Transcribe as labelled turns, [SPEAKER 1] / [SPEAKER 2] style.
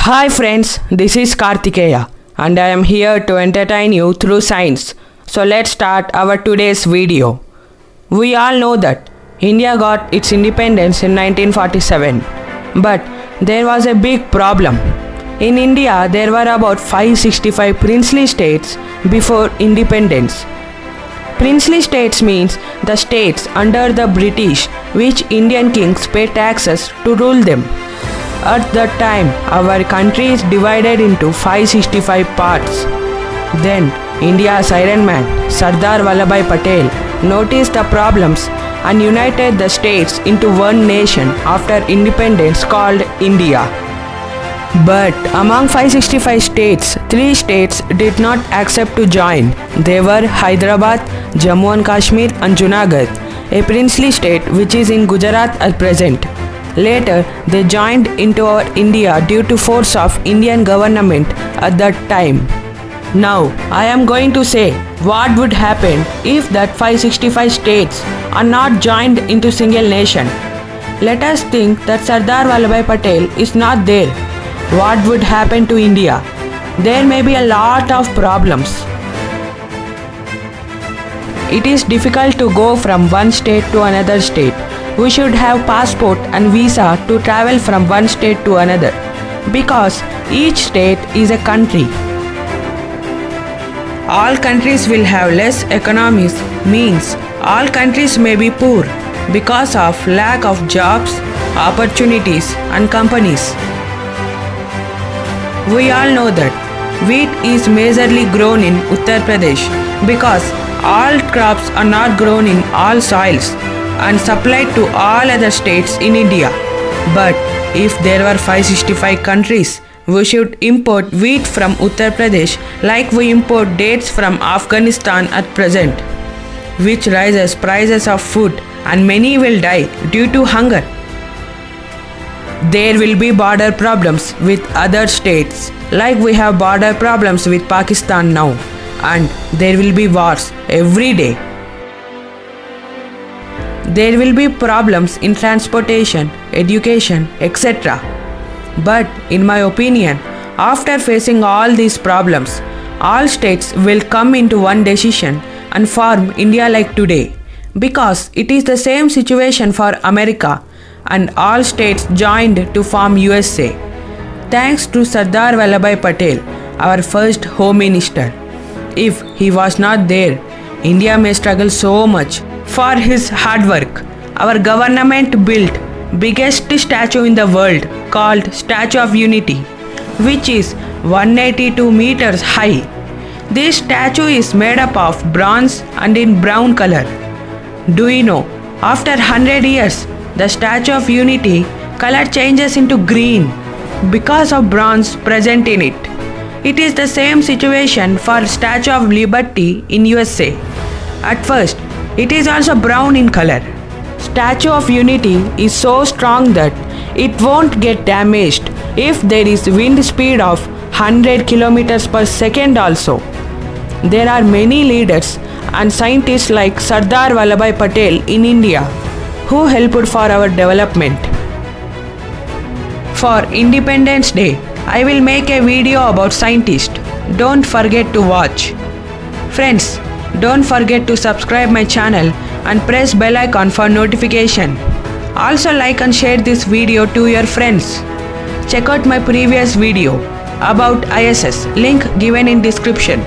[SPEAKER 1] Hi friends, this is Kartikeya and I am here to entertain you through science. So let's start our today's video. We all know that India got its independence in 1947, but there was a big problem. In India, there were about 565 princely states before independence. Princely states means the states under the British which Indian kings pay taxes to rule them. At that time, our country is divided into 565 parts. Then, India's Iron Man, Sardar Vallabhbhai Patel, noticed the problems and united the states into one nation after independence called India. But among 565 states, 3 states did not accept to join. They were Hyderabad, Jammu and Kashmir and Junagadh, a princely state which is in Gujarat at present. Later, they joined into our India due to force of Indian government at that time. Now, I am going to say what would happen if that 565 states are not joined into single nation. Let us think that Sardar Vallabhbhai Patel is not there. What would happen to India? There may be a lot of problems. It is difficult to go from one state to another state. We should have passport and visa to travel from one state to another because each state is a country. All countries will have less economies, means all countries may be poor because of lack of jobs, opportunities and companies. We all know that wheat is majorly grown in Uttar Pradesh because all crops are not grown in all soils and supplied to all other states in India. But if there were 565 countries, we should import wheat from Uttar Pradesh like we import dates from Afghanistan at present, which raises prices of food and many will die due to hunger. There will be border problems with other states like we have border problems with Pakistan now, and there will be wars every day. There will be problems in transportation, education, etc. But in my opinion, after facing all these problems, all states will come into one decision and form India like today, because it is the same situation for America and all states joined to form USA. Thanks to Sardar Vallabhbhai Patel, our first Home Minister. If he was not there, India may struggle so much. For his hard work, our government built biggest statue in the world called Statue of Unity, which is 182 meters high. This statue is made up of bronze and in brown color. Do you know, after 100 years, the Statue of Unity color changes into green because of bronze present in it. It is the same situation for Statue of Liberty in USA. At first, it is also brown in color. Statue of Unity is so strong that it won't get damaged if there is wind speed of 100 kilometers per second also. There are many leaders and scientists like Sardar Vallabhbhai Patel in India who helped for our development. For Independence Day, I will make a video about scientists. Don't forget to watch. Friends, don't forget to subscribe my channel and press bell icon for notification. Also like and share this video to your friends. Check out my previous video about ISS, link given in description.